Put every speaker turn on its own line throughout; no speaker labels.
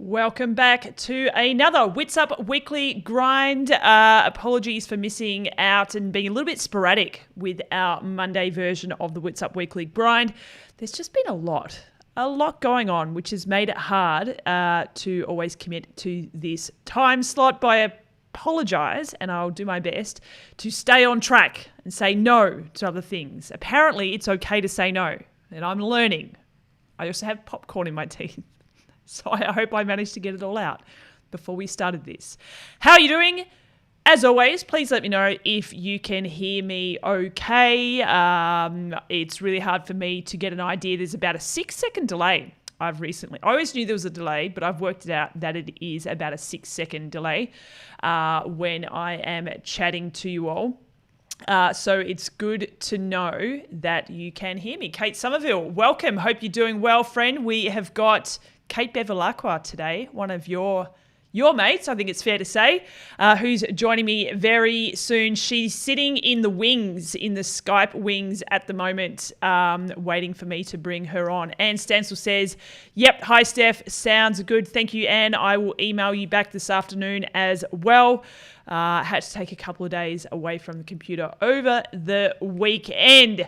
Welcome back to another Witsup Weekly Grind. Apologies for missing out and being a little bit sporadic with our Monday version of the Witsup Weekly Grind. There's just been a lot going on, which has made it hard to always commit to this time slot. But I apologise, and I'll do my best to stay on track and say no to other things. Apparently, it's okay to say no, and I'm learning. I also have popcorn in my teeth. So I hope I managed to get it all out before we started this. How are you doing? As always, please let me know if you can hear me okay. It's really hard for me to get an idea. There's about a 6-second delay. I always knew there was a delay, but I've worked it out that it is about a 6-second delay when I am chatting to you all. So it's good to know that you can hear me. Kate Somerville, welcome. Hope you're doing well, friend. We have got Kate Bevilaqua today, one of your mates, I think it's fair to say, who's joining me very soon. She's sitting in the wings, in the Skype wings at the moment, waiting for me to bring her on. Anne Stansel says, yep, hi Steph, sounds good. Thank you, Anne. I will email you back this afternoon as well. Had to take a couple of days away from the computer over the weekend.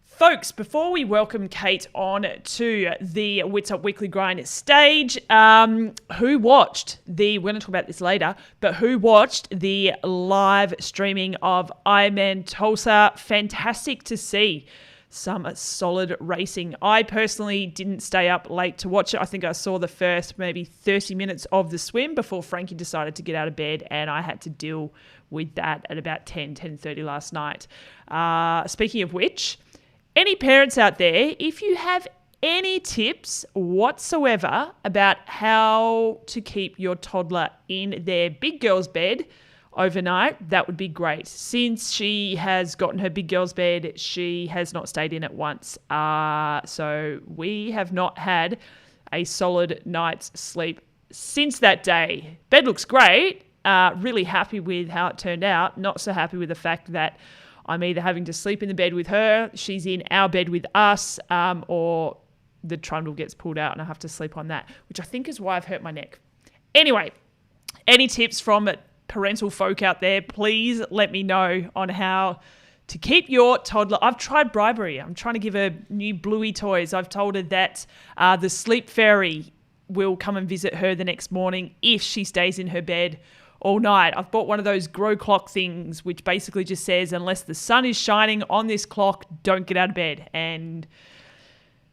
Folks, before we welcome Kate on to the Witsup Weekly Grind stage, who watched we're going to talk about this later, but who watched the live streaming of Ironman Tulsa? Fantastic to see some solid racing. I personally didn't stay up late to watch it. I think I saw the first maybe 30 minutes of the swim before Frankie decided to get out of bed, and I had to deal with that at about 10:30 last night. Speaking of which, any parents out there, if you have any tips whatsoever about how to keep your toddler in their big girl's bed overnight, that would be great. Since she has gotten her big girl's bed, she has not stayed in it once. So we have not had a solid night's sleep since that day. Bed looks great. Really happy with how it turned out. Not so happy with the fact that I'm either having to sleep in the bed with her, she's in our bed with us, or the trundle gets pulled out and I have to sleep on that, which I think is why I've hurt my neck. Anyway, any tips from parental folk out there, please let me know on how to keep your toddler. I've tried bribery. I'm trying to give her new Bluey toys. I've told her that the sleep fairy will come and visit her the next morning if she stays in her bed all night. I've bought one of those grow clock things, which basically just says, unless the sun is shining on this clock, don't get out of bed. And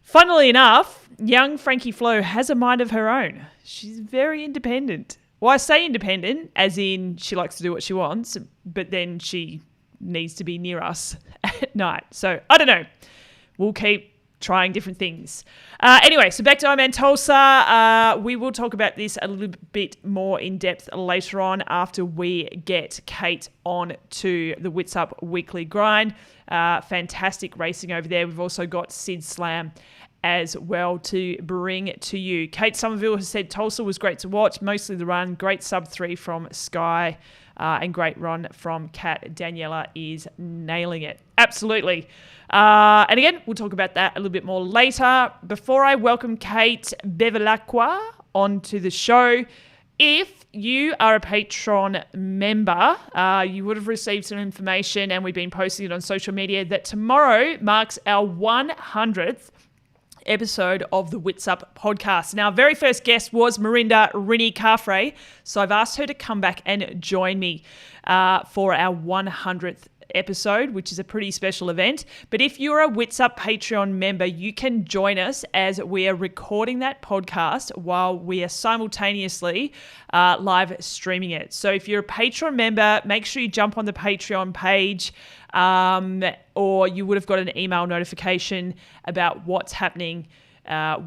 funnily enough, young Frankie Flo has a mind of her own. She's very independent. Well, I say independent, as in she likes to do what she wants, but then she needs to be near us at night. So I don't know. We'll keep trying different things. Anyway, so back to Ironman Tulsa. We will talk about this a little bit more in depth later on after we get Kate on to the Witsup Weekly Grind. Fantastic racing over there. We've also got Sid Slam as well to bring to you. Kate Somerville has said Tulsa was great to watch, mostly the run. Great sub-3 from Sky and great run from Kat. Daniela is nailing it. Absolutely. And again, we'll talk about that a little bit more later. Before I welcome Kate Bevilaqua onto the show, if you are a Patron member, you would have received some information, and we've been posting it on social media, that tomorrow marks our 100th episode of the Witsup podcast. Now, our very first guest was Marinda Rini Carfrey, so I've asked her to come back and join me for our 100th episode, which is a pretty special event. But if you're a Witsup Patreon member, you can join us as we are recording that podcast while we are simultaneously live streaming it. So if you're a Patreon member, make sure you jump on the Patreon page, or you would have got an email notification about what's happening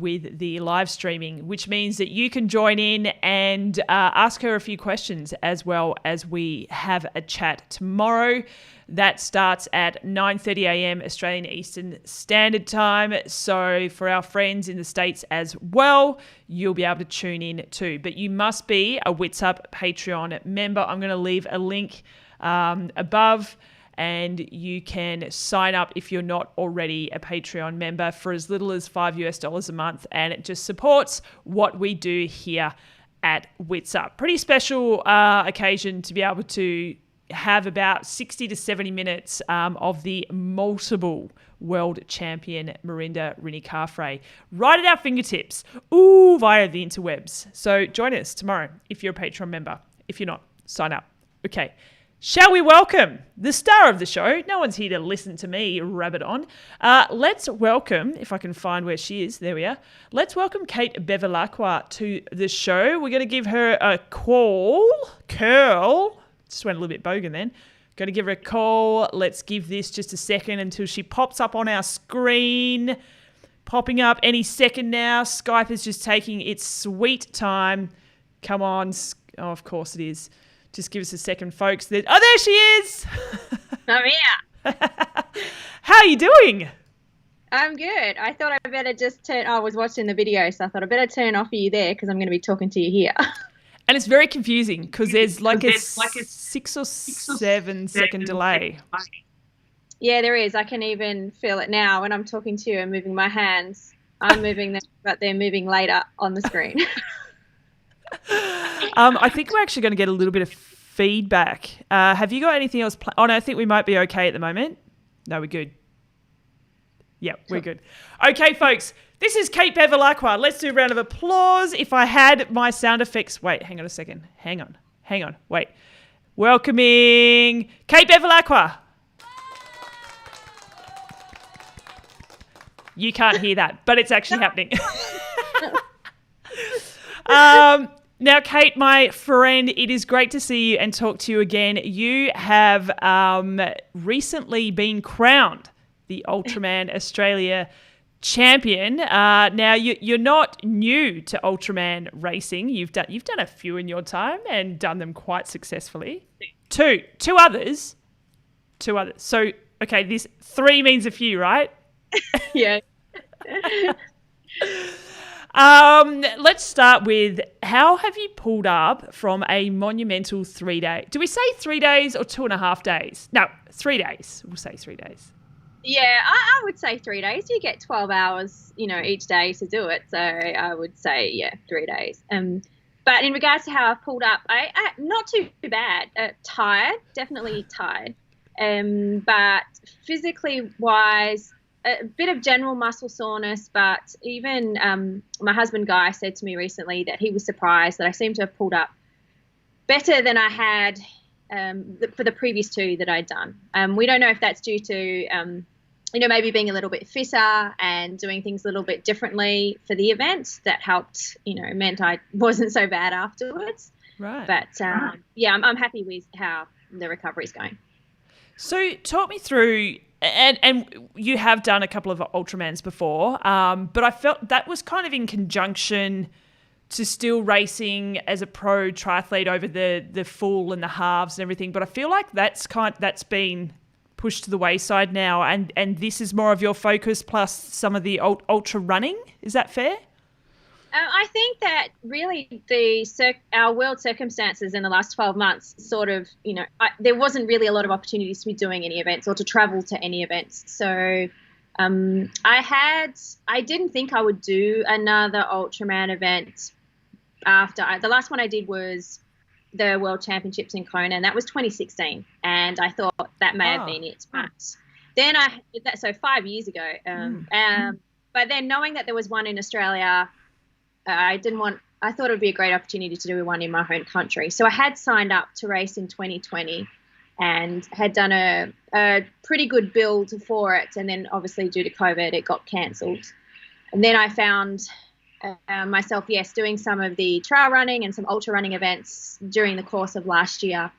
with the live streaming, which means that you can join in and ask her a few questions as well as we have a chat tomorrow. That starts at 9:30 a.m. Australian Eastern Standard Time. So for our friends in the States as well, you'll be able to tune in too. But you must be a Witsup Patreon member. I'm going to leave a link above, and you can sign up if you're not already a Patreon member for as little as $5 a month, and it just supports what we do here at Witsup. Pretty special occasion to be able to have about 60 to 70 minutes of the multiple world champion Marinda Rini-Carfrae right at our fingertips, via the interwebs. So join us tomorrow if you're a Patreon member. If you're not, sign up. Okay. Shall we welcome the star of the show? No one's here to listen to me rabbit on. Let's welcome, if I can find where she is, there we are. Let's welcome Kate Bevilaqua to the show. We're going to give her a call. Just went a little bit bogan then. Going to give her a call. Let's give this just a second until she pops up on our screen. Popping up any second now. Skype is just taking its sweet time. Come on. Oh, of course it is. Just give us a second, folks. There she is.
I'm here.
How are you doing?
I'm good. I thought I better just I was watching the video, so I thought I better turn off you there because I'm going to be talking to you here.
And it's very confusing because there's like a 6 or 7 second delay.
Yeah, there is. I can even feel it now when I'm talking to you and moving my hands. I'm moving them, but they're moving later on the screen.
I think we're actually going to get a little bit of feedback. Have you got anything else? No, I think we might be okay at the moment. No, we're good. Yeah, we're good. Okay, folks, this is Kate Bevilaqua. Let's do a round of applause. If I had my sound effects. Wait, hang on a second. Hang on. Wait. Welcoming Kate Bevilaqua. You can't hear that, but it's actually happening. Now, Kate, my friend, it is great to see you and talk to you again. You have recently been crowned the Ultraman Australia champion. Now, you're not new to Ultraman racing. You've done a few in your time and done them quite successfully. Two others. So, okay, this 3 means a few, right?
Yeah.
Let's start with, how have you pulled up from a monumental 3 day? Do we say 3 days or 2.5 days? No, 3 days. We'll say 3 days.
Yeah, I would say 3 days. You get 12 hours, each day to do it. So I would say, 3 days. But in regards to how I've pulled up, I not too bad. Tired, definitely tired. But physically wise, a bit of general muscle soreness, but even my husband Guy said to me recently that he was surprised that I seemed to have pulled up better than I had for the previous 2 that I'd done. We don't know if that's due to, maybe being a little bit fitter and doing things a little bit differently for the event. That helped, meant I wasn't so bad afterwards.
Right.
But, I'm happy with how the recovery is going.
So talk me through, and you have done a couple of Ultramans before, but I felt that was kind of in conjunction to still racing as a pro triathlete over the full and the halves and everything. But I feel like that's been pushed to the wayside now, and this is more of your focus plus some of the ultra running. Is that fair?
I think that really our world circumstances in the last 12 months sort of, there wasn't really a lot of opportunities to be doing any events or to travel to any events. So I didn't think I would do another Ultraman event after. The last one I did was the World Championships in Kona, and that was 2016. And I thought that may have been it. But then I did that, so 5 years ago. But then knowing that there was one in Australia, I thought it would be a great opportunity to do one in my home country. So I had signed up to race in 2020 and had done a pretty good build for it. And then obviously due to COVID, it got cancelled. And then I found myself, doing some of the trail running and some ultra running events during the course of last year.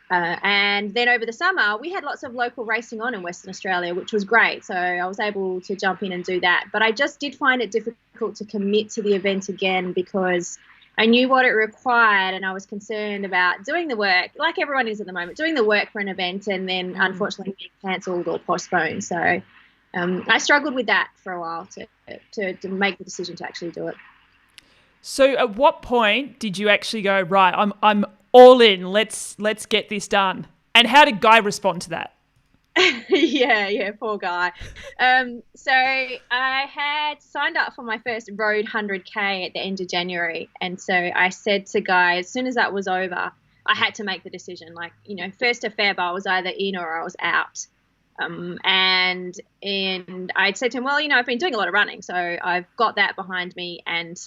And then over the summer, we had lots of local racing on in Western Australia, which was great. So I was able to jump in and do that. But I just did find it difficult to commit to the event again because I knew what it required and I was concerned about doing the work, like everyone is at the moment, doing the work for an event and then unfortunately being cancelled or postponed. So I struggled with that for a while to make the decision to actually do it.
So at what point did you actually go, right, I'm all in, let's get this done? And how did Guy respond to that?
Yeah, poor guy. So I had signed up for my first road 100K at the end of January. And so I said to Guy, as soon as that was over, I had to make the decision. Like, 1st of Feb, I was either in or I was out. And I'd said to him, well, I've been doing a lot of running, so I've got that behind me. And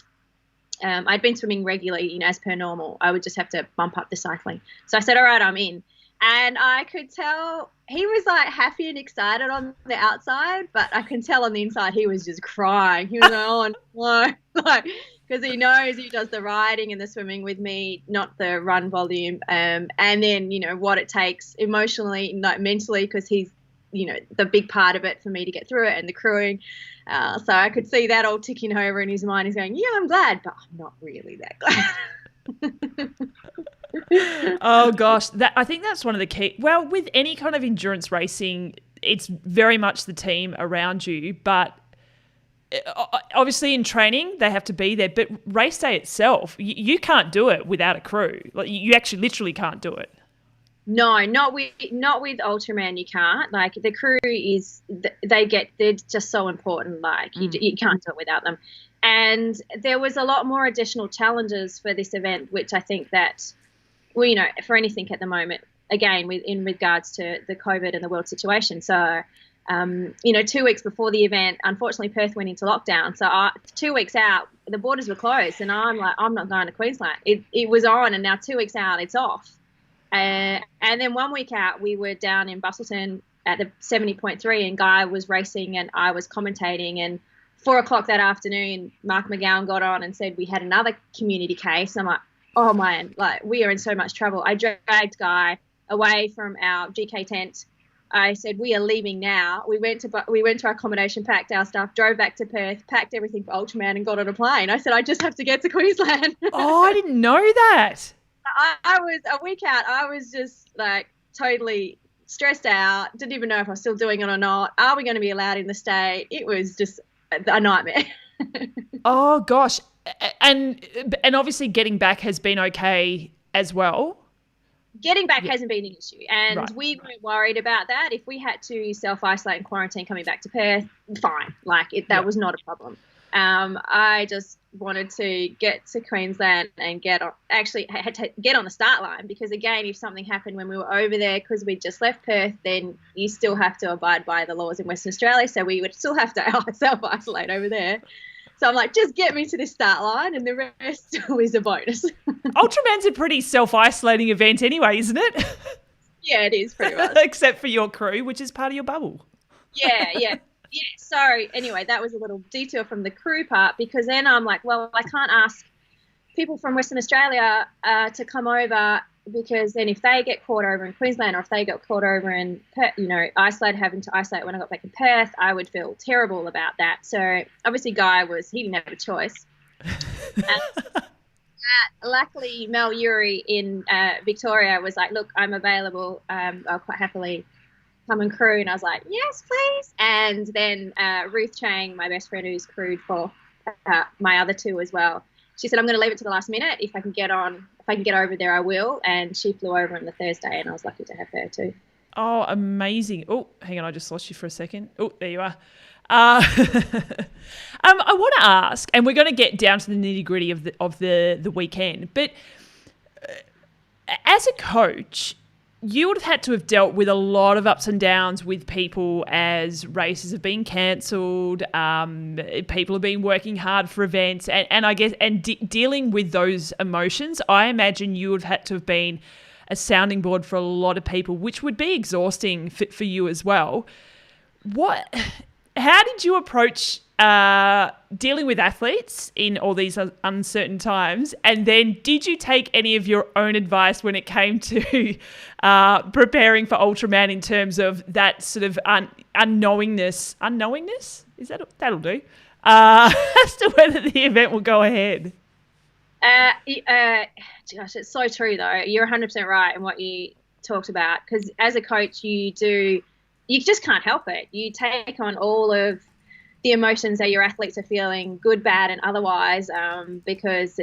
I'd been swimming regularly, as per normal. I would just have to bump up the cycling. So I said, all right, I'm in. And I could tell he was like happy and excited on the outside, but I can tell on the inside he was just crying. He was like, oh no, like, because he knows he does the riding and the swimming with me, not the run volume. And then, what it takes emotionally, not mentally, because he's, the big part of it for me to get through it, and the crewing. So I could see that all ticking over in his mind. He's going, yeah, I'm glad, but I'm not really that glad.
Oh gosh, I think that's one of the key. Well, with any kind of endurance racing, it's very much the team around you, but obviously in training they have to be there. But race day itself, you can't do it without a crew. Like, you actually literally can't do it.
No, not with Ultraman. You can't. Like, the crew they're just so important. Like, you can't do it without them. And there was a lot more additional challenges for this event, which I think that, well, for anything at the moment, again, in regards to the COVID and the world situation. So, 2 weeks before the event, unfortunately, Perth went into lockdown. So 2 weeks out, the borders were closed, and I'm like, I'm not going to Queensland. It was on, and now 2 weeks out, it's off. And then 1 week out, we were down in Busselton at the 70.3, and Guy was racing and I was commentating. And 4 o'clock that afternoon, Mark McGowan got on and said we had another community case. I'm like, oh man, like, we are in so much trouble. I dragged Guy away from our GK tent. I said, we are leaving now. We went to our accommodation, packed our stuff, drove back to Perth, packed everything for Ultraman, and got on a plane. I said, I just have to get to Queensland.
Oh, I didn't know that.
I was a week out. I was just like totally stressed out. Didn't even know if I was still doing it or not. Are we going to be allowed in the state? It was just a nightmare.
Oh gosh. And obviously getting back has been okay as well.
Getting back hasn't been an issue, and
right.
We weren't worried about that. If we had to self-isolate and quarantine coming back to Perth, fine. Like, that was not a problem. I just wanted to get to Queensland and I had to get on the start line, because again, if something happened when we were over there, because we'd just left Perth, then you still have to abide by the laws in Western Australia, so we would still have to self-isolate over there. So I'm like, just get me to the start line, and the rest is a bonus.
Ultraman's a pretty self-isolating event anyway, isn't it?
Yeah, it is pretty much.
Except for your crew, which is part of your bubble.
Yeah. So anyway, that was a little detour from the crew part, because then I'm like, well, I can't ask people from Western Australia to come over, because then if they get caught over in Queensland, or if they got caught over in Perth, having to isolate when I got back in Perth, I would feel terrible about that. So obviously Guy he didn't have a choice. Luckily, Mel Urey in Victoria was like, look, I'm available. I'll quite happily come and crew. And I was like, yes, please. And then Ruth Chang, my best friend who's crewed for my other two as well, she said, I'm going to leave it to the last minute. If I can get over there, I will. And she flew over on the Thursday, and I was lucky to have her too.
Oh, amazing. Oh, hang on. I just lost you for a second. Oh, there you are. I want to ask, and we're going to get down to the nitty gritty of the weekend, but as a coach, you would have had to have dealt with a lot of ups and downs with people as races have been cancelled. People have been working hard for events, and I guess dealing with those emotions. I imagine you would have had to have been a sounding board for a lot of people, which would be exhausting for you as well. How did you approach dealing with athletes in all these uncertain times? And then did you take any of your own advice when it came to preparing for Ultraman in terms of that sort of unknowingness? Unknowingness? That'll do. As to whether the event will go ahead.
Gosh, it's so true though. You're 100% right in what you talked about, because as a coach, you just can't help it. You take on all of the emotions that your athletes are feeling, good, bad, and otherwise, because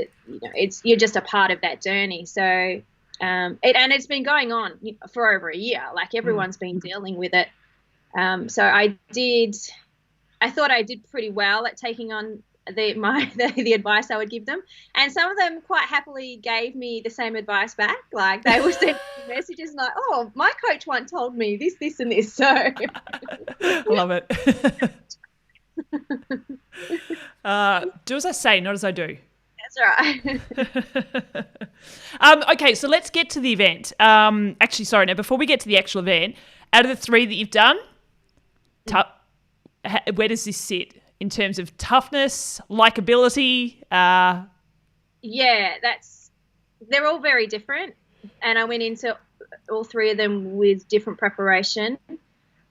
you're just a part of that journey. So and it's been going on for over a year. Like everyone's been dealing with it. So I thought I did pretty well at taking on the advice I would give them, and some of them quite happily gave me the same advice back. Like they would send messages like, "Oh, my coach once told me this, this, and this." So
I love it. Do as I say, not as I do.
That's right.
Okay, so let's get to the event. Actually, sorry, now before we get to the actual event, out of the 3 that you've done, where does this sit in terms of toughness, likability?
Yeah, they're all very different, and I went into all 3 of them with different preparation.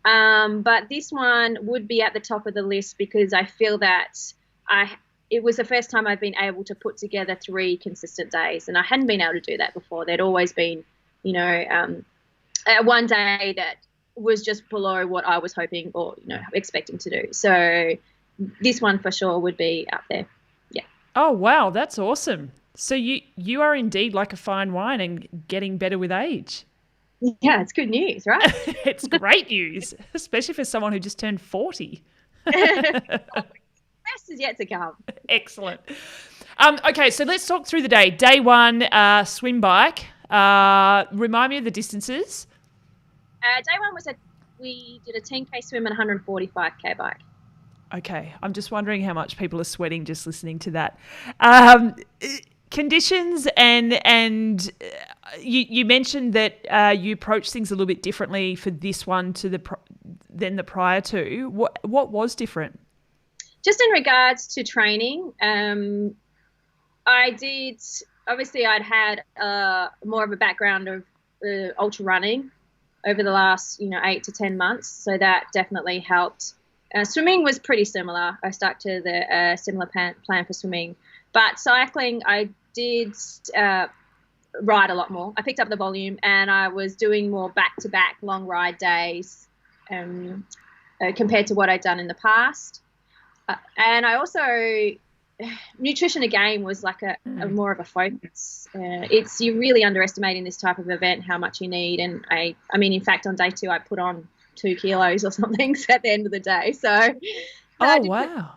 But this one would be at the top of the list because I feel that it was the first time I've been able to put together 3 consistent days, and I hadn't been able to do that before. There'd always been, one day that was just below what I was hoping or expecting to do. So this one for sure would be up there. Yeah.
Oh wow, that's awesome. So you are indeed like a fine wine and getting better with age.
Yeah, it's good news, right?
It's great news, especially for someone who just turned 40.
Best is yet to come.
Excellent. Okay, so let's talk through the day. Day 1, swim bike. Remind me of the distances.
Day 1 was we did a 10K swim and 145K bike.
Okay, I'm just wondering how much people are sweating just listening to that. Conditions and you mentioned that you approached things a little bit differently for this one than the prior 2. What was different?
Just in regards to training, I'd had more of a background of ultra running over the last 8 to 10 months, so that definitely helped. Swimming was pretty similar. I stuck to the similar plan for swimming, but cycling I did ride a lot more. I picked up the volume and I was doing more back-to-back long ride days compared to what I'd done in the past. And I also, nutrition again was like a more of a focus. You're really underestimating this type of event how much you need. And I mean, in fact, on day 2, I put on 2 kilos or something at the end of the day. So,
wow.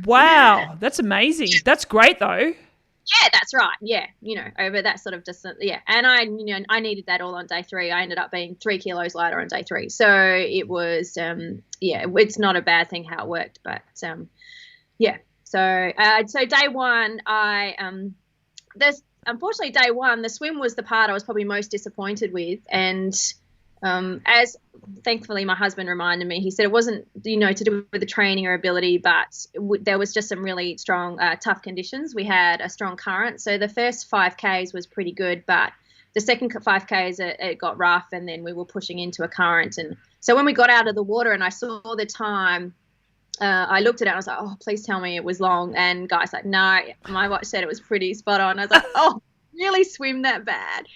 Wow, that's amazing. That's great though.
Yeah, that's right. Yeah, over that sort of distance. Yeah, and I needed that all on day 3. I ended up being 3 kilos lighter on day 3. So it was, it's not a bad thing how it worked, but yeah. So day 1, unfortunately day 1, the swim was the part I was probably most disappointed with, and as thankfully my husband reminded me, he said it wasn't to do with the training or ability, but there was just some really strong tough conditions. We had a strong current, so the first 5Ks was pretty good, but the second 5Ks it got rough, and then we were pushing into a current. And so when we got out of the water and I saw the time, I looked at it and I was like, oh, please tell me it was long. And Guy's like, no, my watch said it was pretty spot on. I was like, oh, really swim that bad?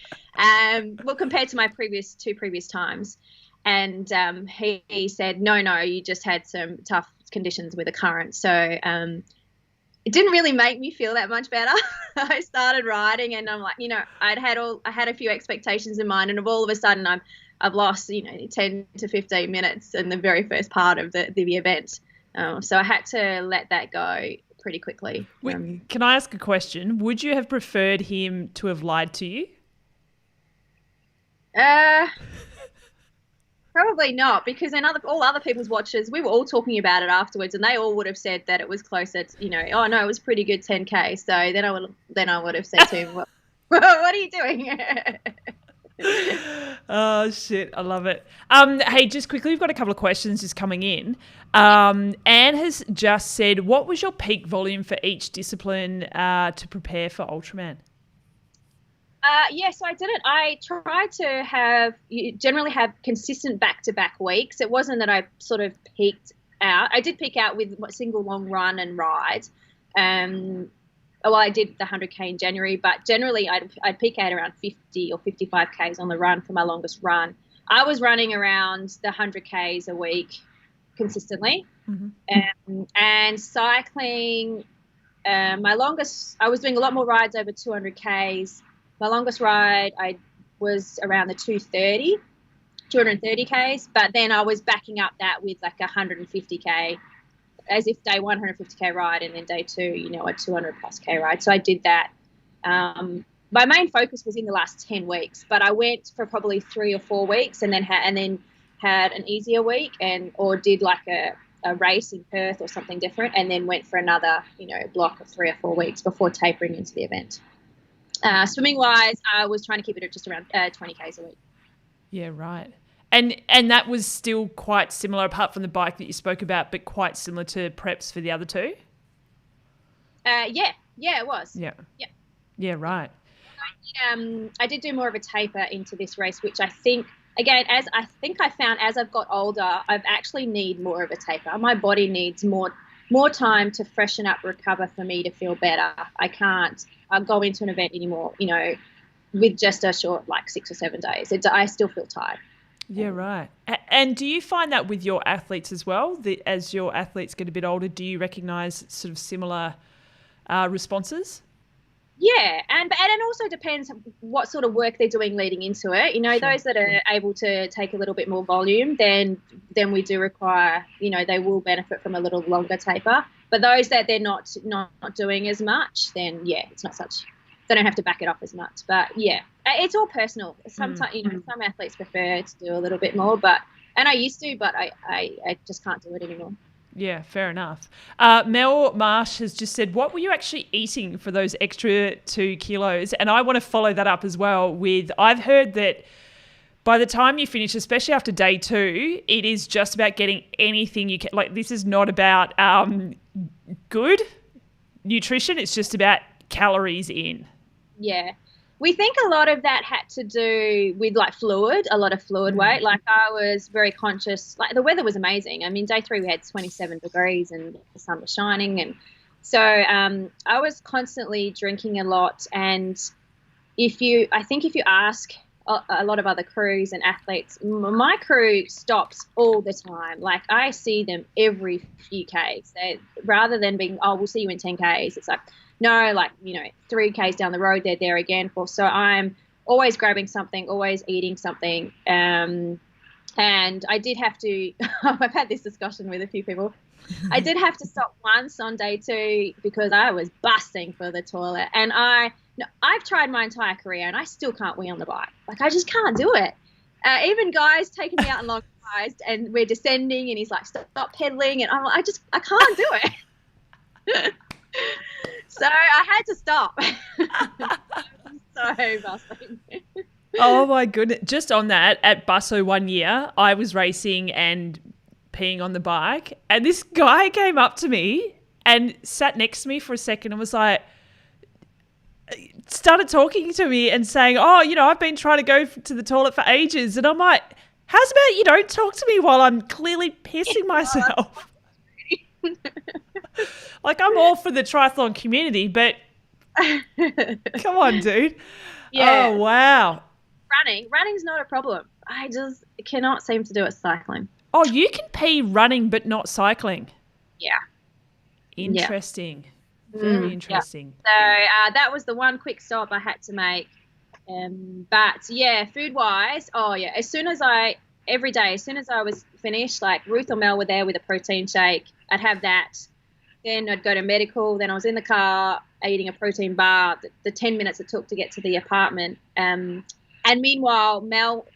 Well, compared to my two previous times. And he said, no, you just had some tough conditions with a current. So it didn't really make me feel that much better. I started riding and I'm like, I had a few expectations in mind, and all of a sudden I've lost 10 to 15 minutes in the very first part of the event. So I had to let that go pretty quickly.
Can I ask a question? Would you have preferred him to have lied to you?
Probably not, because in all other people's watches, we were all talking about it afterwards, and they all would have said that it was closer to, oh no, it was pretty good 10K. So then I would have said to him, well, what are you doing?
Oh shit, I love it. Hey, just quickly, we've got a couple of questions just coming in. Anne has just said, what was your peak volume for each discipline to prepare for Ultraman?
Yes, I did it. I tried to generally have consistent back-to-back weeks. It wasn't that I sort of peaked out. I did peak out with a single long run and ride. I did the 100K in January, but generally I'd peak out around 50 or 55Ks on the run for my longest run. I was running around the 100Ks a week consistently. Mm-hmm. And cycling, my longest, I was doing a lot more rides over 200 Ks. My longest ride I was around the 230 Ks, but then I was backing up that with like 150 K, as if day 150 K ride, and then day 2, a 200 plus K ride. So I did that. My main focus was in the last 10 weeks, but I went for probably 3 or 4 weeks and then had an easier week or did like a race in Perth or something different, and then went for another, block of 3 or 4 weeks before tapering into the event. Swimming wise, I was trying to keep it at just around 20 Ks a week.
Yeah, right. And that was still quite similar, apart from the bike that you spoke about, but quite similar to preps for the other two?
Yeah, it was.
Yeah. Yeah, right.
I did do more of a taper into this race, which I think, again, as I found as I've got older, I've actually need more of a taper. My body needs more time to freshen up, recover for me to feel better. I can't go into an event anymore, with just a short, like 6 or 7 days. I still feel tired.
Yeah, right. And do you find that with your athletes as well? As your athletes get a bit older, do you recognise sort of similar responses?
Yeah, and it also depends what sort of work they're doing leading into it. Sure. Those that are able to take a little bit more volume, then we do require, they will benefit from a little longer taper. But those that they're not doing as much, then it's not such. They don't have to back it off as much. But yeah, it's all personal. Sometimes some athletes prefer to do a little bit more, and I used to, but I just can't do it anymore.
Yeah, fair enough. Mel Marsh has just said, what were you actually eating for those extra 2 kilos? And I want to follow that up as well with, I've heard that by the time you finish, especially after day 2, it is just about getting anything you can. Like, this is not about good nutrition. It's just about calories in. Yeah.
We think a lot of that had to do with a lot of fluid weight. Like, I was very conscious. Like, the weather was amazing. I mean, day 3 we had 27 degrees and the sun was shining. And so I was constantly drinking a lot. And if you ask a lot of other crews and athletes, my crew stops all the time. Like, I see them every few Ks. Rather than being, we'll see you in 10 Ks, it's like, no, 3 Ks down the road, they're there again. So I'm always grabbing something, always eating something. And I did have to, I've had this discussion with a few people. I did have to stop once on day 2 because I was busting for the toilet. And I've tried my entire career and I still can't wee on the bike. Like, I just can't do it. Even guys taking me out on long rides and we're descending and he's like, stop pedaling. And I can't do it. So I had to stop. So busting.
Oh my goodness. Just on that, at Busso one year, I was racing and peeing on the bike, and this guy came up to me and sat next to me for a second and was like, started talking to me and saying, I've been trying to go to the toilet for ages. And I'm like, how's about you don't talk to me while I'm clearly pissing myself? Like, I'm all for the triathlon community, but come on, dude. Yeah. Oh, wow.
Running's not a problem. I just cannot seem to do it cycling.
Oh, you can pee running but not cycling?
Yeah.
Interesting. Yeah. Very interesting.
Yeah. So that was the one quick stop I had to make. But, yeah, food-wise, every day, as soon as I was finished, like Ruth or Mel were there with a protein shake, I'd have that. Then I'd go to medical. Then I was in the car eating a protein bar, the 10 minutes it took to get to the apartment. And meanwhile, Mel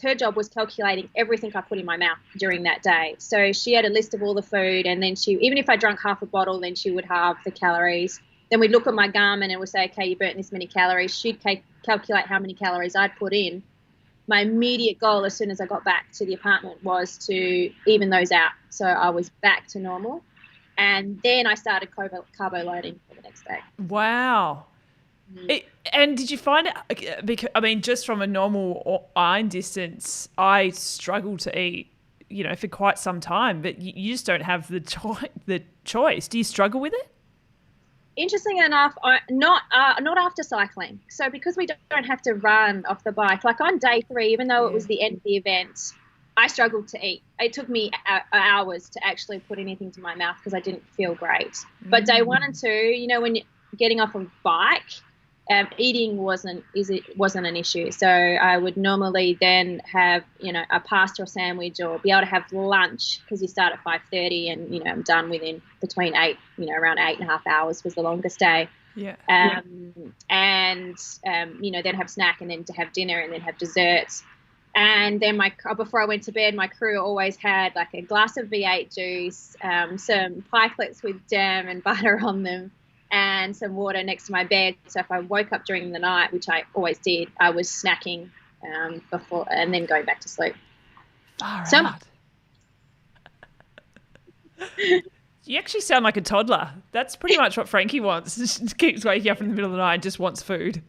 her job was calculating everything I put in my mouth during that day. So she had a list of all the food, and then even if I drank half a bottle, then she would halve the calories. Then we'd look at my Garmin and we'd say, okay, you burnt this many calories. She'd calculate how many calories I'd put in. My immediate goal as soon as I got back to the apartment was to even those out. So I was back to normal. And then I started carbo loading for the next day. Wow.
And did you find it, because, I mean, just from a normal iron distance, I struggle to eat, for quite some time, but you just don't have the choice. Do you struggle with it?
Interesting enough, not after cycling. So because we don't have to run off the bike, like on day 3, even though it was the end of the event, I struggled to eat. It took me hours to actually put anything to my mouth because I didn't feel great. But day 1 and 2, you know, when you're getting off a bike, eating wasn't an issue. So I would normally then have, you know, a pasta or sandwich, or be able to have lunch, because you start at 5:30 and, you know, I'm done within between 8, you know, around 8.5 hours was the longest day.
Yeah.
And you know, then have snack, and then to have dinner, and then have desserts. And then before I went to bed, my crew always had like a glass of V8 juice, some pikelets with jam and butter on them, and some water next to my bed. So if I woke up during the night, which I always did, I was snacking before, and then going back to sleep.
All right. You actually sound like a toddler. That's pretty much what Frankie wants. Just keeps waking up in the middle of the night and just wants food.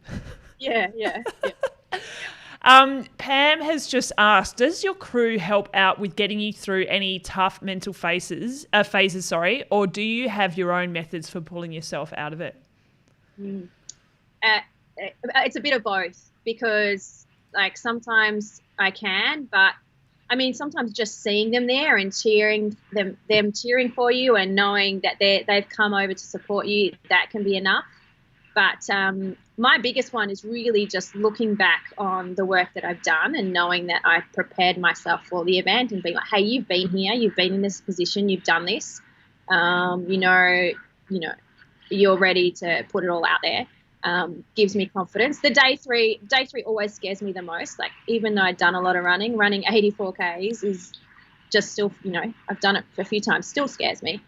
Yeah.
Pam has just asked, does your crew help out with getting you through any tough mental phases, or do you have your own methods for pulling yourself out of it?
It's a bit of both, because like sometimes I can, but I mean, sometimes just seeing them there and cheering them cheering for you, and knowing that they've come over to support you, that can be enough. But my biggest one is really just looking back on the work that I've done, and knowing that I prepared myself for the event, and being like, hey, you've been here, you've been in this position, you've done this, you know, you're ready to put it all out there. Gives me confidence. The day three always scares me the most. Like, even though I've done a lot of running 84 Ks is just still, you know, I've done it a few times, still scares me.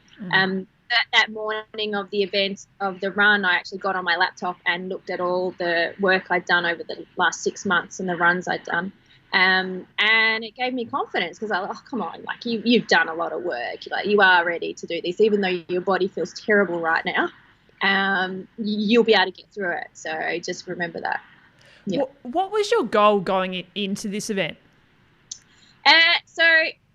That morning of the event, of the run, I actually got on my laptop and looked at all the work I'd done over the last 6 months and the runs I'd done. And it gave me confidence, because I was like, oh, come on, like you've done a lot of work. Like, you are ready to do this, even though your body feels terrible right now. You'll be able to get through it. So just remember that. Yeah.
What was your goal going into this event?
So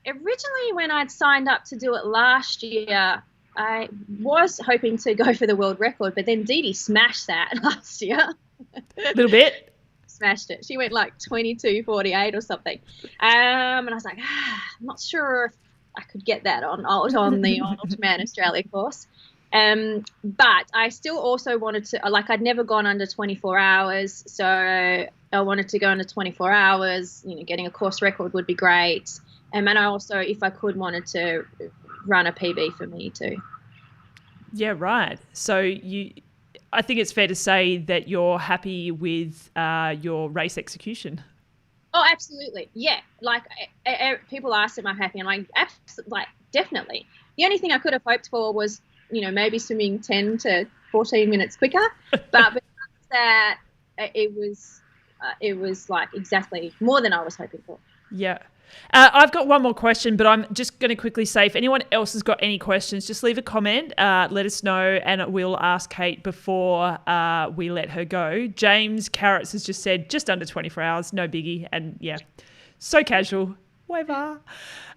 originally, when I'd signed up to do it last year, I was hoping to go for the world record, but then Dee Dee smashed that last year.
A little bit.
Smashed it. She went like 22:48 or something. And I was like, I'm not sure if I could get that on the Ultraman Australia course. But I still also wanted to, like, I'd never gone under 24 hours. So I wanted to go under 24 hours, you know, getting a course record would be great. And I also, if I could, wanted to run a PB for me too.
Yeah, right. So I think it's fair to say that you're happy with your race execution.
Oh, absolutely. Yeah. Like, people ask if I'm happy, and I'm like, definitely. The only thing I could have hoped for was, you know, maybe swimming 10 to 14 minutes quicker, but because that, it was like exactly more than I was hoping for.
Yeah. I've got one more question, but I'm just going to quickly say, if anyone else has got any questions, just leave a comment, let us know, and we'll ask Kate before we let her go. James Carrots has just said, just under 24 hours, no biggie. And yeah, so casual. Whatever.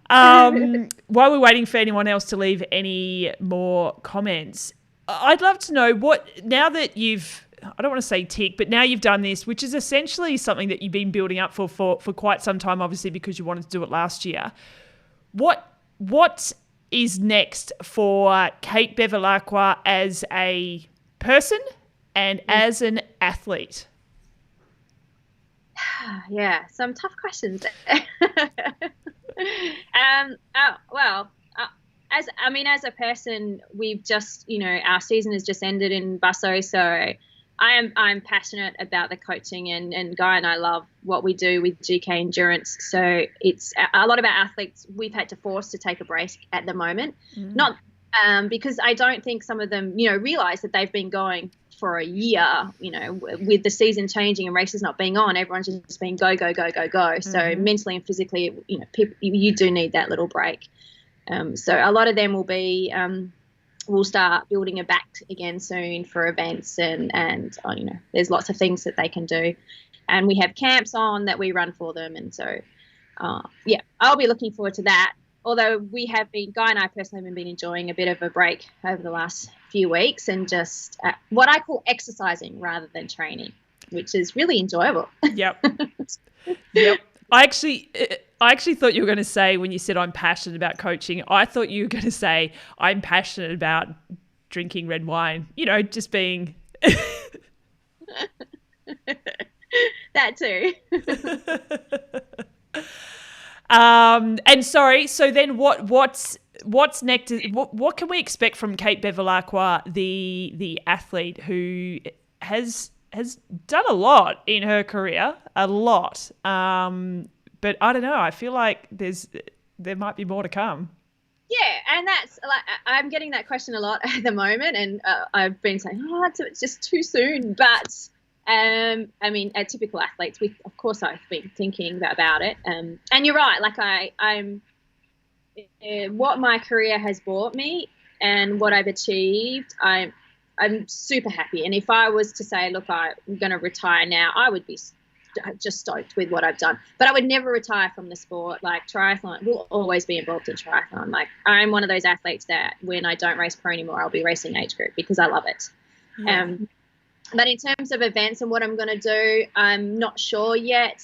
While we're waiting for anyone else to leave any more comments, I'd love to know now that you've, I don't want to say tick, but now you've done this, which is essentially something that you've been building up for quite some time, obviously, because you wanted to do it last year. What is next for Kate Bevilaqua as a person and as an athlete?
Yeah, some tough questions. As a person, we've just, you know, our season has just ended in Busso, so I'm passionate about the coaching, and Guy and I love what we do with GK Endurance. So it's a lot of our athletes we've had to force to take a break at the moment, not because I don't think some of them, you know, realize that they've been going for a year, you know, with the season changing and races not being on, everyone's just been go. So mentally and physically, you know, you do need that little break. So a lot of them will be, we'll start building a back again soon for events, and you know, there's lots of things that they can do, and we have camps on that we run for them, and so yeah, I'll be looking forward to that. Although Guy and I personally have been enjoying a bit of a break over the last few weeks, and just what I call exercising rather than training, which is really enjoyable.
Yep. I actually, I actually thought you were going to say, when you said I'm passionate about coaching, I thought you were going to say I'm passionate about drinking red wine. Just being.
That too.
And sorry. So then, what's next? What can we expect from Kate Bevilaqua, the athlete who has done a lot in her career, a lot. But I don't know. I feel like there might be more to come.
Yeah, and that's like I'm getting that question a lot at the moment, and I've been saying, it's just too soon. But I mean, as typical athletes, of course I've been thinking about it. And you're right. Like I'm what my career has brought me and what I've achieved, I'm super happy. And if I was to say, look, I'm going to retire now, I would be just stoked with what I've done. But I would never retire from the sport. Like triathlon, will always be involved in triathlon. Like I'm one of those athletes that when I don't race pro anymore, I'll be racing age group because I love it. Yeah. But in terms of events and what I'm going to do, I'm not sure yet.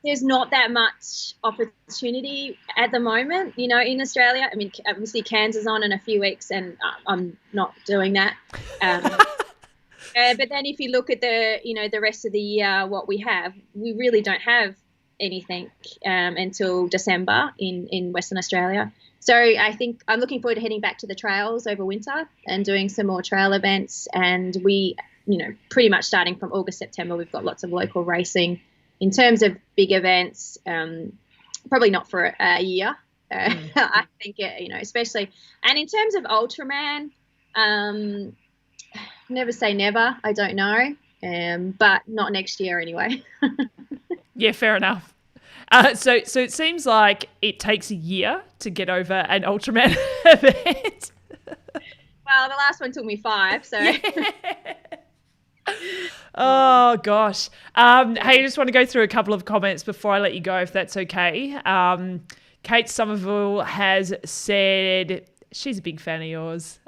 There's not that much opportunity at the moment, in Australia. I mean, obviously Cairns is on in a few weeks and I'm not doing that. But then if you look at the rest of the year, what we really don't have anything until December in Western Australia. So I think I'm looking forward to heading back to the trails over winter and doing some more trail events. And we, pretty much starting from August, September, we've got lots of local racing. In terms of big events, probably not for a year. I think, especially. And in terms of Ultraman, never say never. I don't know, but not next year anyway.
Yeah, fair enough. So it seems like it takes a year to get over an Ultraman event.
Well, the last one took me 5, so. Yeah.
Oh, gosh. Hey, I just want to go through a couple of comments before I let you go, if that's okay. Kate Somerville has said she's a big fan of yours.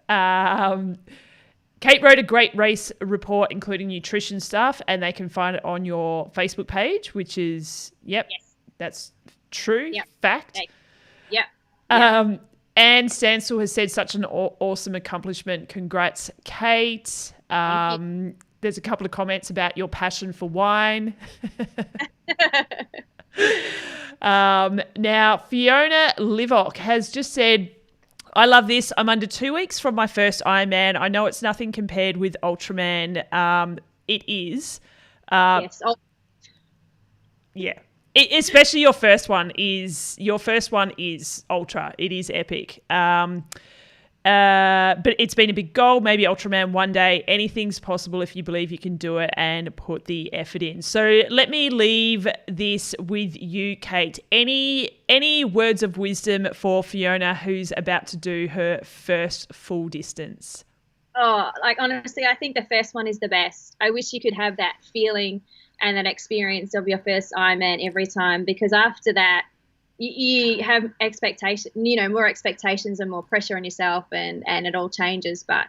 Kate wrote a great race report, including nutrition stuff, and they can find it on your Facebook page, which is, yes. That's true. Yep. Fact.
Yep.
Anne Stansel has said such an awesome accomplishment. Congrats, Kate. There's a couple of comments about your passion for wine. Now, Fiona Livock has just said, I love this. I'm under 2 weeks from my first Ironman. I know it's nothing compared with Ultraman. It is.
Yes.
Yeah. Especially your first one is ultra. It is epic. But it's been a big goal. Maybe Ultraman one day. Anything's possible if you believe you can do it and put the effort in. So let me leave this with you, Kate. Any words of wisdom for Fiona, who's about to do her first full distance?
Oh, like honestly, I think the first one is the best. I wish you could have that feeling and that experience of your first Ironman every time, because after that, you have expectation, more expectations and more pressure on yourself, and it all changes. But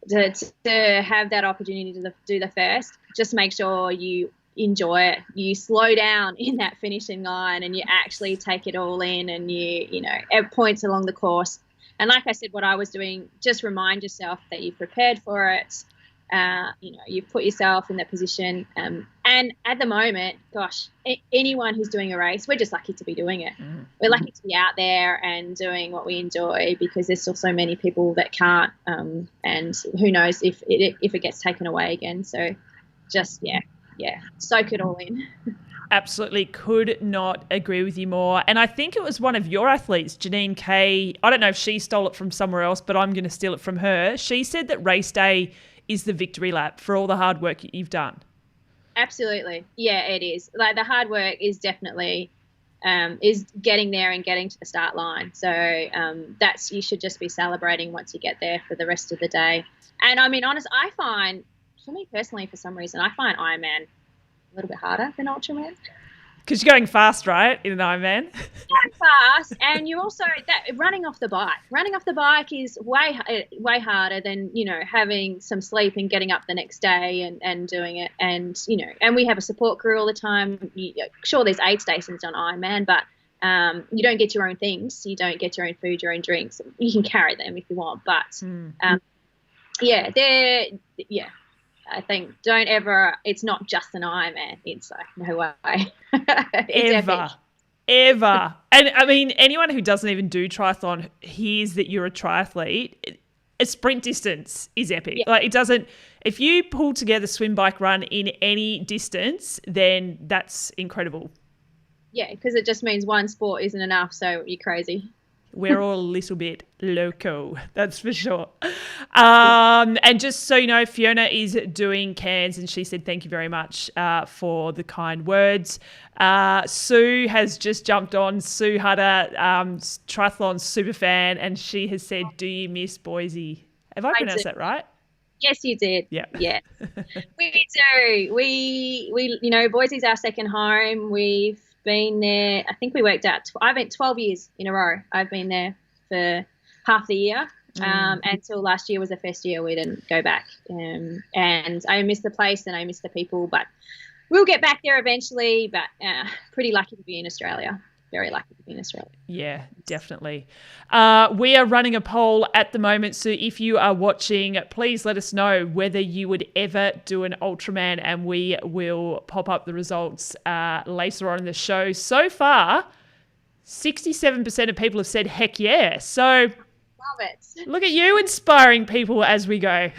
to have that opportunity to do the first, just make sure you enjoy it. You slow down in that finishing line and you actually take it all in, and you at points along the course. And like I said, what I was doing, just remind yourself that you've prepared for it. You've put yourself in that position. And at the moment, gosh, anyone who's doing a race, we're just lucky to be doing it. Mm-hmm. We're lucky to be out there and doing what we enjoy, because there's still so many people that can't. And who knows if it gets taken away again. So just, soak it all in.
Absolutely, could not agree with you more. And I think it was one of your athletes, Janine Kay. I don't know if she stole it from somewhere else, but I'm going to steal it from her. She said that race day is the victory lap for all the hard work you've done.
Absolutely. Yeah, it is. Like the hard work is definitely is getting there and getting to the start line. So you should just be celebrating once you get there for the rest of the day. And I mean, honest, I find, for me personally, for some reason, I find Ironman a little bit harder than Ultraman.
Because you're going fast, right, in an Ironman?
Fast, and you also running off the bike. Running off the bike is way harder than having some sleep and getting up the next day and doing it. And and we have a support crew all the time. Sure, there's aid stations on Ironman, but you don't get your own things. You don't get your own food, your own drinks. You can carry them if you want, but I think it's not just an Ironman. It's like, no way. It's
ever. And I mean, anyone who doesn't even do triathlon hears that you're a triathlete. A sprint distance is epic. Yeah. Like, it doesn't, if you pull together swim, bike, run in any distance, then that's incredible.
Yeah, because it just means one sport isn't enough, so you're crazy.
We're all a little bit loco, that's for sure. And just so you know, Fiona is doing Cairns, and she said thank you very much for the kind words. Sue has just jumped on. Sue Hutter, triathlon super fan, and she has said, do you miss Boise? Have I pronounced that right?
Yes, you did.
Yeah.
Yeah. We do. We Boise's our second home. We've been there, I think we worked out, I've been 12 years in a row. I've been there for half the year. Until last year was the first year we didn't go back. And I miss the place and I miss the people, but we'll get back there eventually. But pretty lucky to be in Australia. Very lucky to be in Australia.
Yeah, definitely. We are running a poll at the moment, so if you are watching, please let us know whether you would ever do an Ultraman, and we will pop up the results later on in the show. So far, 67% of people have said heck yeah. So
love it.
Look at you inspiring people as we go.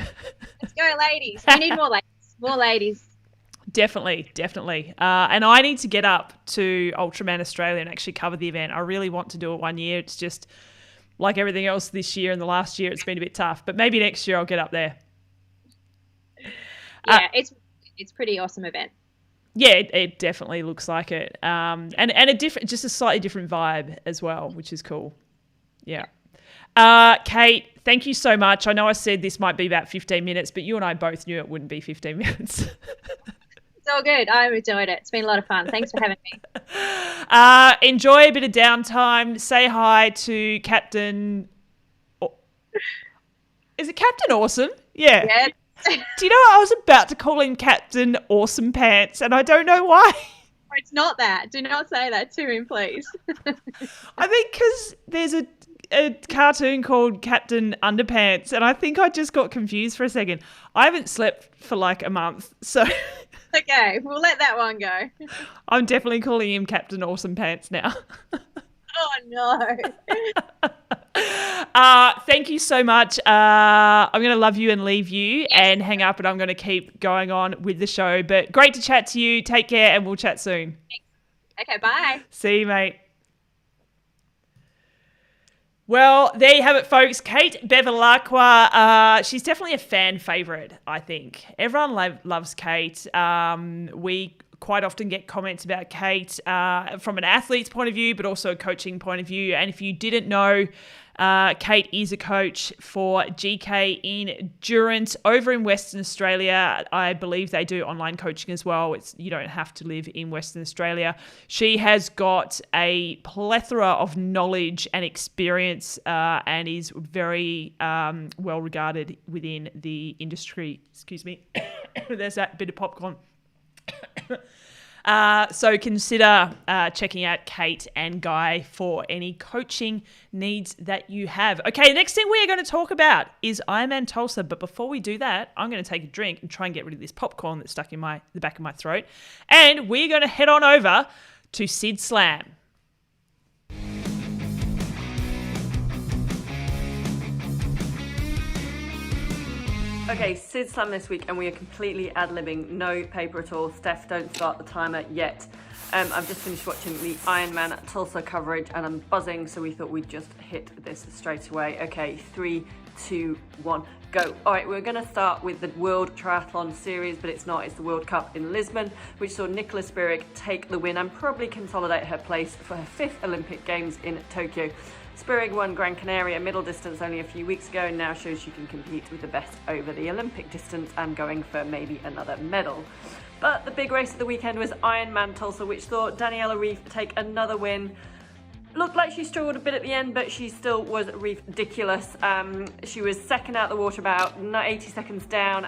Let's go, ladies. We need more ladies. More ladies.
Definitely. And I need to get up to Ultraman Australia and actually cover the event. I really want to do it one year. It's just like everything else this year and the last year, it's been a bit tough. But maybe next year I'll get up there.
Yeah, it's pretty awesome event.
Yeah, it definitely looks like it. And just a slightly different vibe as well, which is cool. Yeah. Kate, thank you so much. I know I said this might be about 15 minutes, but you and I both knew it wouldn't be 15 minutes.
It's all good. I've enjoyed it. It's been a lot of fun. Thanks for having me.
Enjoy a bit of downtime. Say hi to Captain. Is it Captain Awesome? Yeah. Do you know what? I was about to call him Captain Awesome Pants, and I don't know why.
It's not that. Do not say that to him, please.
I think because there's a cartoon called Captain Underpants, and I think I just got confused for a second. I haven't slept for like a month, so...
Okay, we'll let that one go.
I'm definitely calling him Captain Awesome Pants now.
Oh, no.
Thank you so much. I'm going to love you and leave you and hang up, and I'm going to keep going on with the show. But great to chat to you. Take care, and we'll chat soon.
Okay, bye.
See you, mate. Well, there you have it, folks. Kate Bevilaqua, she's definitely a fan favourite, I think. Everyone loves Kate. We quite often get comments about Kate from an athlete's point of view, but also a coaching point of view. And if you didn't know, Kate is a coach for GK Endurance over in Western Australia. I believe they do online coaching as well. You don't have to live in Western Australia. She has got a plethora of knowledge and experience and is very well regarded within the industry. Excuse me. There's that bit of popcorn. So consider checking out Kate and Guy for any coaching needs that you have. Okay, the next thing we are going to talk about is Ironman Tulsa. But before we do that, I'm going to take a drink and try and get rid of this popcorn that's stuck in the back of my throat. And we're going to head on over to Sid Slam.
Okay, Sid Slam this week, and we are completely ad-libbing, no paper at all. Steph, don't start the timer yet. I've just finished watching the Ironman Tulsa coverage, and I'm buzzing, so we thought we'd just hit this straight away. Okay, 3, 2, 1, go. All right, we're going to start with the World Triathlon Series, but it's not. It's the World Cup in Lisbon, which saw Nicola Spirig take the win and probably consolidate her place for her 5th Olympic Games in Tokyo. Spirig won Gran Canaria middle distance only a few weeks ago and now shows she can compete with the best over the Olympic distance and going for maybe another medal. But the big race of the weekend was Ironman Tulsa, which saw Daniela Ryf take another win. Looked like she struggled a bit at the end, but she still was ridiculous. She was second out the water, about 80 seconds down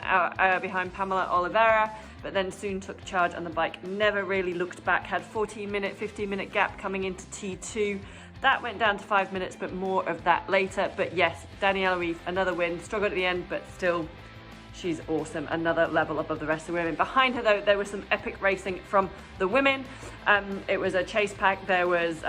behind Pamela Oliveira, but then soon took charge on the bike. Never really looked back. Had 15-minute gap coming into T2. That went down to 5 minutes, but more of that later. But yes, Daniela Ryf, another win. Struggled at the end, but still, she's awesome. Another level above the rest of the women. Behind her, though, there was some epic racing from the women. It was a chase pack. There was...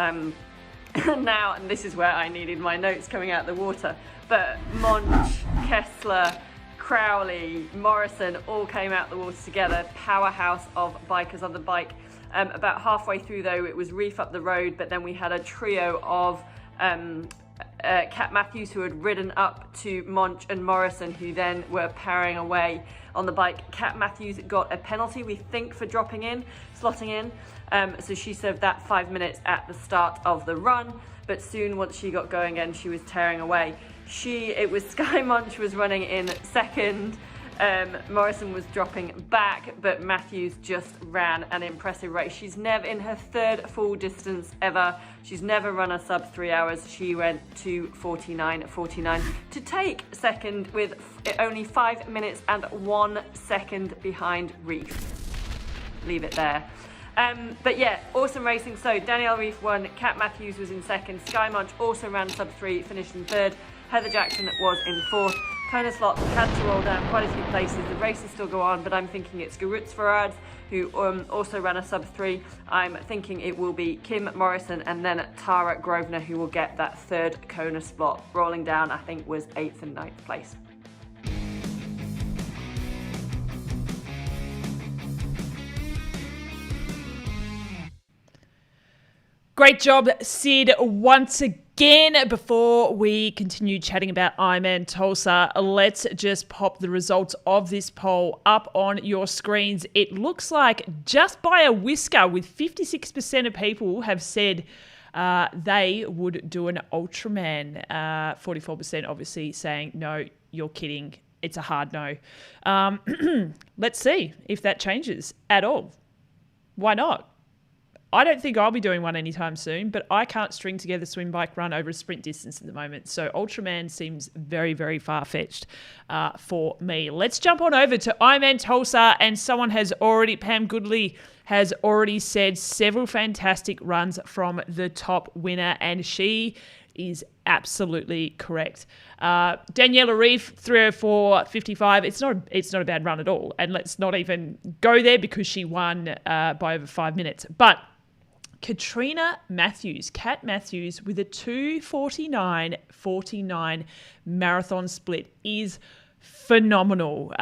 now, and this is where I needed my notes coming out of the water, but Monch, Kessler, Crowley, Morrison all came out the water together. Powerhouse of bikers on the bike. About halfway through, though, it was Ryf up the road, but then we had a trio of Kat Matthews, who had ridden up to Monch and Morrison, who then were powering away on the bike. Kat Matthews got a penalty, we think, for slotting in. So she served that 5 minutes at the start of the run, but soon, once she got going again, she was tearing away. It was Sky Monch was running in second. Morrison was dropping back, but Matthews just ran an impressive race. She's never, in her third full distance ever, she's never run a sub 3 hours. She went to 49.49 to take second with only 5 minutes and 1 second behind Ryf. Leave it there. But yeah, awesome racing. So Danielle Ryf won, Kat Matthews was in second, Sky Monch also ran sub 3, finished in third, Heather Jackson was in fourth. Kona Slot had to roll down quite a few places. The races still go on, but I'm thinking it's Garutz Farad, who also ran a sub 3. I'm thinking it will be Kim Morrison and then Tara Grosvenor, who will get that third Kona spot. Rolling down, I think, was 8th and 9th place.
Great job, Sid, once again. Before we continue chatting about Ironman Tulsa, let's just pop the results of this poll up on your screens. It looks like just by a whisker, with 56% of people have said they would do an Ultraman. 44% obviously saying, no, you're kidding. It's a hard no. Let's see if that changes at all. Why not? I don't think I'll be doing one anytime soon, but I can't string together swim, bike, run over a sprint distance at the moment. So Ultraman seems very, very far-fetched for me. Let's jump on over to Ironman Tulsa, and Pam Goodley has already said several fantastic runs from the top winner, and she is absolutely correct. Daniela Ryf, 3:04.55. It's not a bad run at all, and let's not even go there because she won by over 5 minutes. But Kat Matthews, with a 2:49.49 marathon split is phenomenal.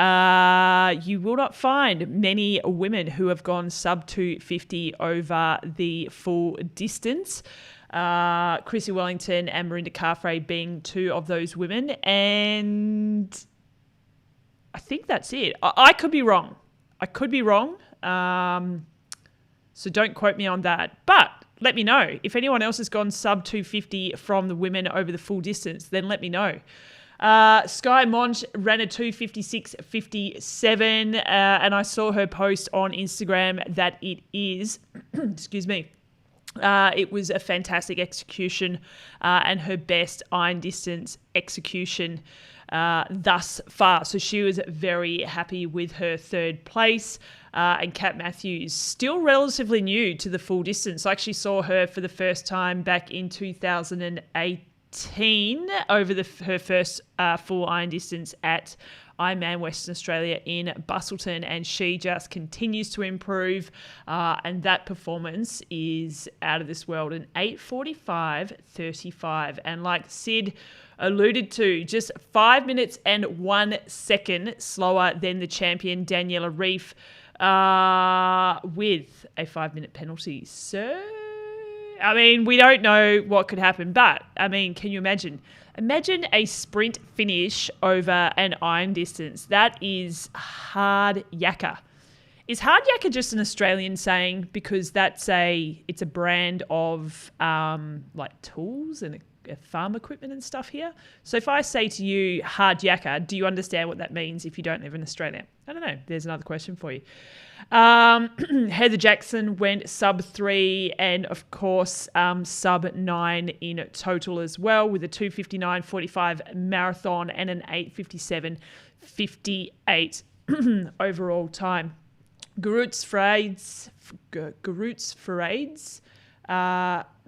You will not find many women who have gone sub 2:50 over the full distance. Chrissy Wellington and Marinda Carfrae being two of those women. And I think that's it. I could be wrong. So don't quote me on that. But let me know. If anyone else has gone sub 250 from the women over the full distance, then let me know. Sky Monch ran a 2:56.57, and I saw her post on Instagram that it is, excuse me, it was a fantastic execution and her best iron distance execution thus far. So she was very happy with her third place. And Kat Matthews, still relatively new to the full distance. I actually saw her for the first time back in 2018 over her first full iron distance at Ironman Western Australia in Busselton, and she just continues to improve, and that performance is out of this world, an 8:45.35, and like Sid alluded to, just 5 minutes and 1 second slower than the champion Daniela Ryf, with a 5-minute penalty. So, I mean, we don't know what could happen, but, I mean, can you imagine? Imagine a sprint finish over an iron distance. That is hard yakka. Is hard yakka just an Australian saying because it's a brand of like tools and farm equipment and stuff here? So if I say to you hard yakka, do you understand what that means if you don't live in Australia? I don't know. There's another question for you. Heather Jackson went sub 3 and, of course, sub 9 in total as well, with a 2:59.45 marathon and an 8:57.58 overall time. Garutz Farades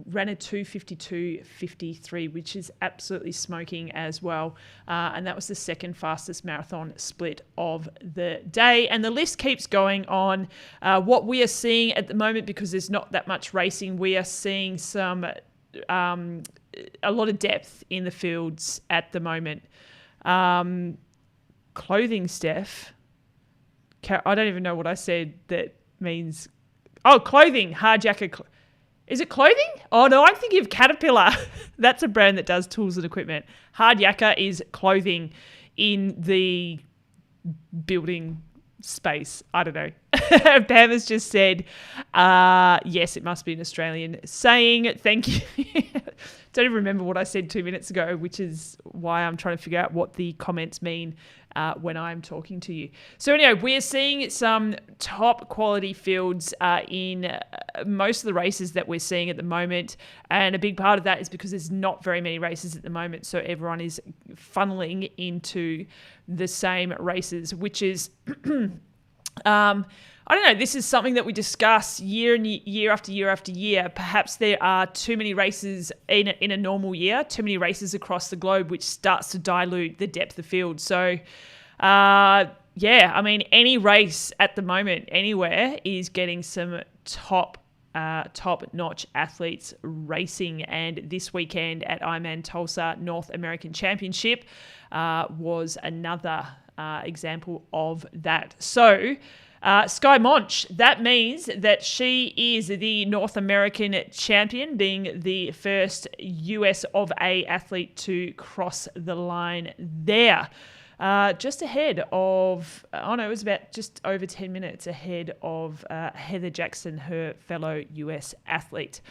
ran a 2:52.53, which is absolutely smoking as well. And that was the second fastest marathon split of the day. And the list keeps going on. What we are seeing at the moment, because there's not that much racing, we are seeing a lot of depth in the fields at the moment. Clothing, Steph. I don't even know what I said that means. Oh, clothing, hard jacket. Is it clothing? Oh, no, I'm thinking of Caterpillar. That's a brand that does tools and equipment. Hard yakka is clothing in the building space. I don't know. Pam has just said, yes, it must be an Australian saying. Thank you. Don't even remember what I said 2 minutes ago, which is why I'm trying to figure out what the comments mean when I'm talking to you. So anyway, we're seeing some top quality fields in most of the races that we're seeing at the moment. And a big part of that is because there's not very many races at the moment. So everyone is funneling into the same races, which is... I don't know, this is something that we discuss year after year after year. Perhaps there are too many races in a normal year, too many races across the globe, which starts to dilute the depth of field. So, any race at the moment anywhere is getting some top-notch athletes racing. And this weekend at Ironman Tulsa North American Championship was another example of that. So... Sky Monch, that means that she is the North American champion, being the first US of A athlete to cross the line there. Just ahead of, it was about just over 10 minutes ahead of Heather Jackson, her fellow US athlete.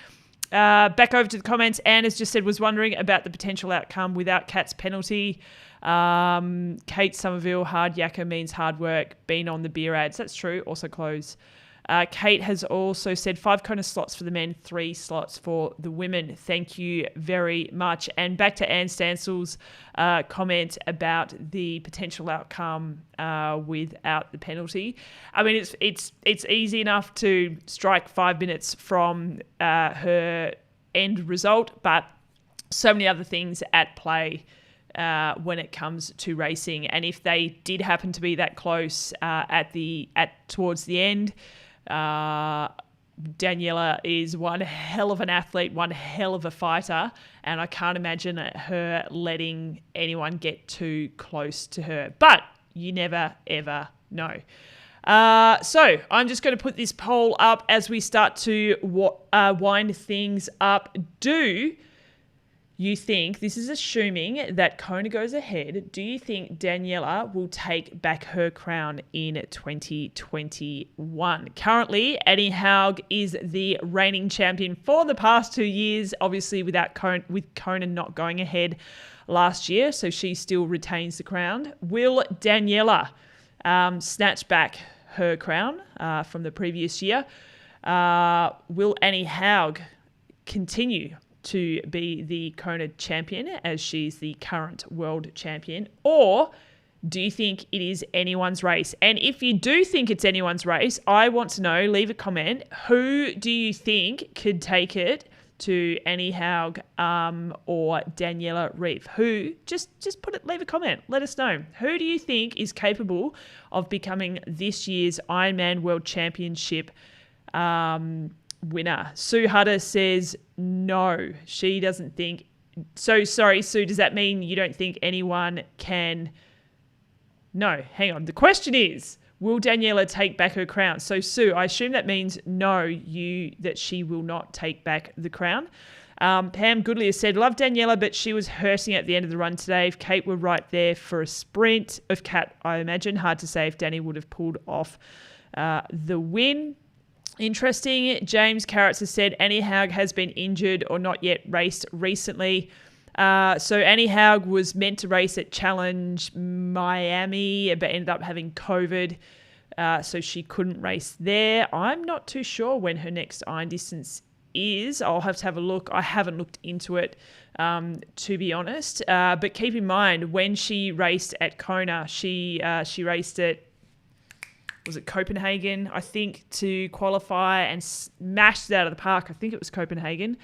Back over to the comments. Anne has just said, was wondering about the potential outcome without Kat's penalty. Kate Somerville, hard yakka means hard work. Been on the beer ads. That's true. Also close. Kate has also said 5 Kona slots for the men, 3 slots for the women. Thank you very much. And back to Anne Stansel's comment about the potential outcome without the penalty. I mean, it's easy enough to strike 5 minutes from her end result, but so many other things at play when it comes to racing. And if they did happen to be that close towards the end, Daniela is one hell of an athlete, one hell of a fighter, and I can't imagine her letting anyone get too close to her. But you never, ever know. So I'm just going to put this poll up as we start to wind things up. Do you think, this is assuming that Kona goes ahead, do you think Daniela will take back her crown in 2021? Currently, Annie Haug is the reigning champion for the past 2 years, obviously with Kona not going ahead last year, so she still retains the crown. Will Daniela snatch back her crown from the previous year? Will Annie Haug continue to be the Kona champion as she's the current world champion? Or do you think it is anyone's race? And if you do think it's anyone's race, I want to know, leave a comment, who do you think could take it to Annie Haug or Daniela Ryf? Who, just leave a comment, let us know. Who do you think is capable of becoming this year's Ironman World Championship winner? Sue Hutter says no, she doesn't think so. Sorry, Sue, does that mean you don't think anyone can? No, hang on. The question is, will Daniela take back her crown? So Sue, I assume that means no, that she will not take back the crown. Pam Goodley has said, love Daniela, but she was hurting at the end of the run today. If Kate were right there for a sprint of Kat, I imagine, hard to say if Danny would have pulled off the win. Interesting. James Carrots has said Annie Haug has been injured or not yet raced recently. So Annie Haug was meant to race at Challenge Miami, but ended up having COVID. so she couldn't race there. I'm not too sure when her next iron distance is. I'll have to have a look. I haven't looked into it, to be honest. But keep in mind, when she raced at Kona, she raced at, was it Copenhagen, I think, to qualify and smashed it out of the park. I think it was Copenhagen.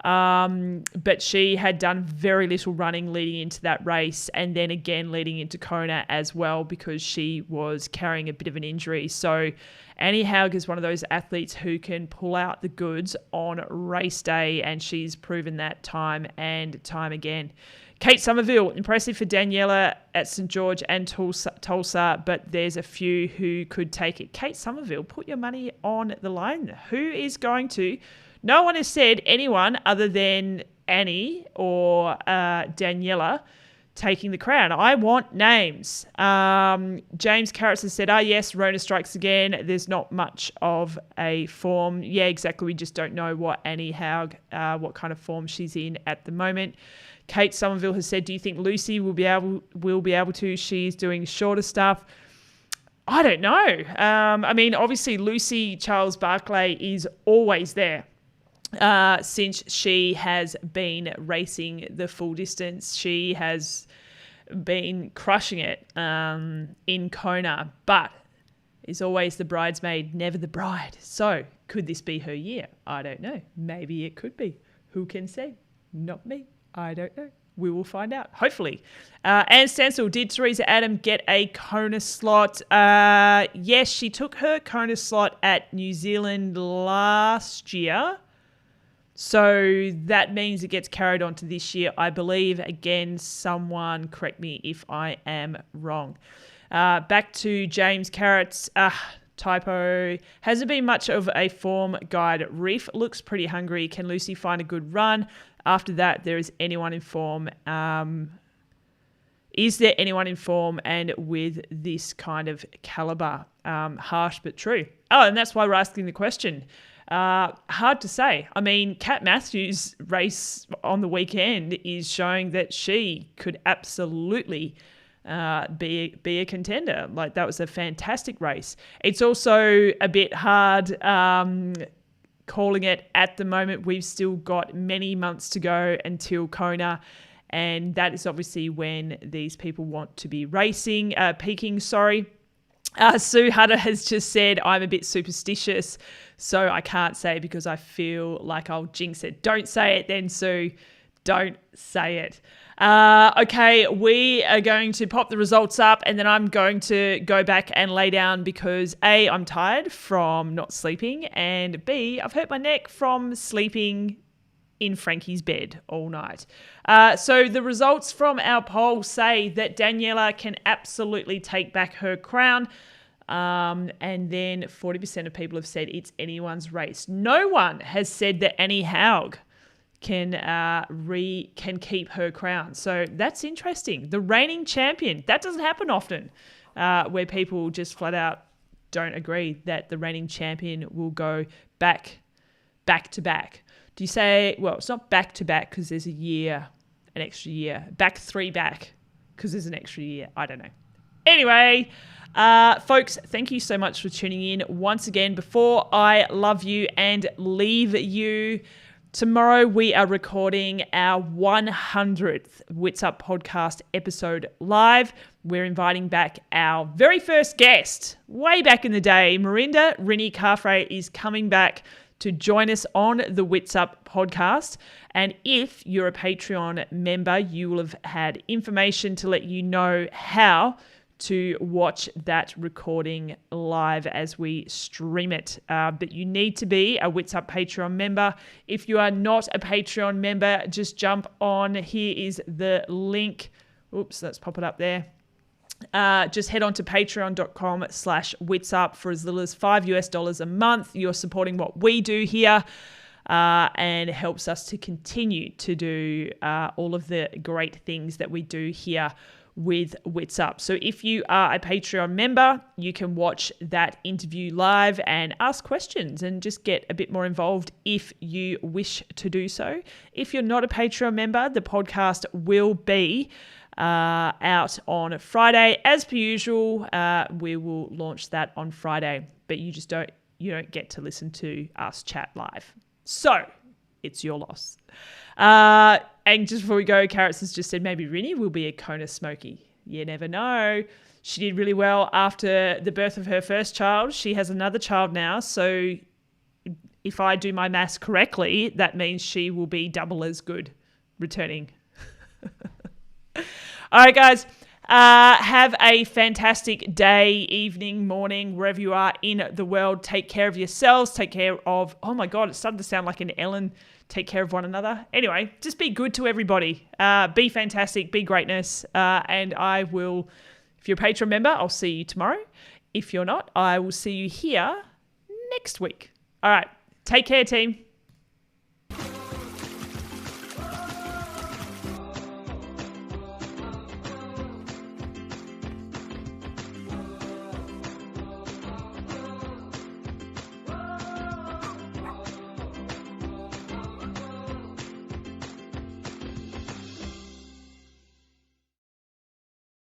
But she had done very little running leading into that race, and then again leading into Kona as well, because she was carrying a bit of an injury. So Annie Haug is one of those athletes who can pull out the goods on race day, and she's proven that time and time again. Kate Somerville, impressive for Daniela at St. George and Tulsa, but there's a few who could take it. Kate Somerville, put your money on the line. Who is going to? No one has said anyone other than Annie or Daniela taking the crown. I want names. James Carrots has said, yes, Rona strikes again. There's not much of a form. Yeah, exactly. We just don't know what Annie Haug, what kind of form she's in at the moment. Kate Somerville has said, do you think Lucy will be able to? She's doing shorter stuff. I don't know. I mean, obviously Lucy Charles Barclay is always there. Since she has been racing the full distance. She has been crushing it in Kona, but is always the bridesmaid, never the bride. So could this be her year? I don't know. Maybe it could be. Who can say? Not me. I don't know. We will find out, hopefully. Anne Stansel, did Teresa Adam get a Kona slot? Yes, she took her Kona slot at New Zealand last year. So that means it gets carried on to this year, I believe. Again, someone correct me if I am wrong. Back to James Carrots. Typo. Hasn't been much of a form guide. Reef looks pretty hungry. Can Lucy find a good run? After that, there is anyone in form. Is there anyone in form and with this kind of caliber? Harsh but true. Oh, and that's why we're asking the question. Hard to say. I mean, Kat Matthews' race on the weekend is showing that she could absolutely be a contender. Like, that was a fantastic race. It's also a bit hard calling it at the moment. We've still got many months to go until Kona, and that is obviously when these people want to be peaking. Sue Hutter has just said, I'm a bit superstitious, so I can't say it because I feel like I'll jinx it. Don't say it then, Sue. Don't say it. Okay, we are going to pop the results up, and then I'm going to go back and lay down because A, I'm tired from not sleeping, and B, I've hurt my neck from sleeping in Frankie's bed all night. So the results from our poll say that Daniela can absolutely take back her crown. And then 40% of people have said it's anyone's race. No one has said that Annie Haug can keep her crown. So that's interesting. The reigning champion. That doesn't happen often, where people just flat out don't agree that the reigning champion will go back to back. Do you say, well, it's not back to back because there's an extra year. Back because there's an extra year. I don't know. Anyway, folks, thank you so much for tuning in once again. Before I love you and leave you, tomorrow we are recording our 100th Witsup podcast episode live. We're inviting back our very first guest, way back in the day. Marinda Rini Carfrae is coming back to join us on the Witsup podcast. And if you're a Patreon member, you will have had information to let you know how to watch that recording live as we stream it. But you need to be a Witsup Patreon member. If you are not a Patreon member, just jump on. Here is the link. Oops, let's pop it up there. Just head on to patreon.com/Witsup for as little as $5 a month. You're supporting what we do here, and it helps us to continue to do all of the great things that we do here with Witsup. So if you are a Patreon member, you can watch that interview live and ask questions and just get a bit more involved if you wish to do so. If you're not a Patreon member, the podcast will be out on Friday. As per usual, we will launch that on Friday, but you don't get to listen to us chat live. So it's your loss. And just before we go, Carrots has just said maybe Rinny will be a Kona Smoky. You never know. She did really well after the birth of her first child. She has another child now, so if I do my maths correctly, that means she will be double as good returning. All right, guys. Have a fantastic day, evening, morning, wherever you are in the world. Take care of yourselves. Take care of... Oh, my God, it's starting to sound like an Ellen. Take care of one another. Anyway, just be good to everybody. Be fantastic. Be greatness. And I will... If you're a Patreon member, I'll see you tomorrow. If you're not, I will see you here next week. All right. Take care, team.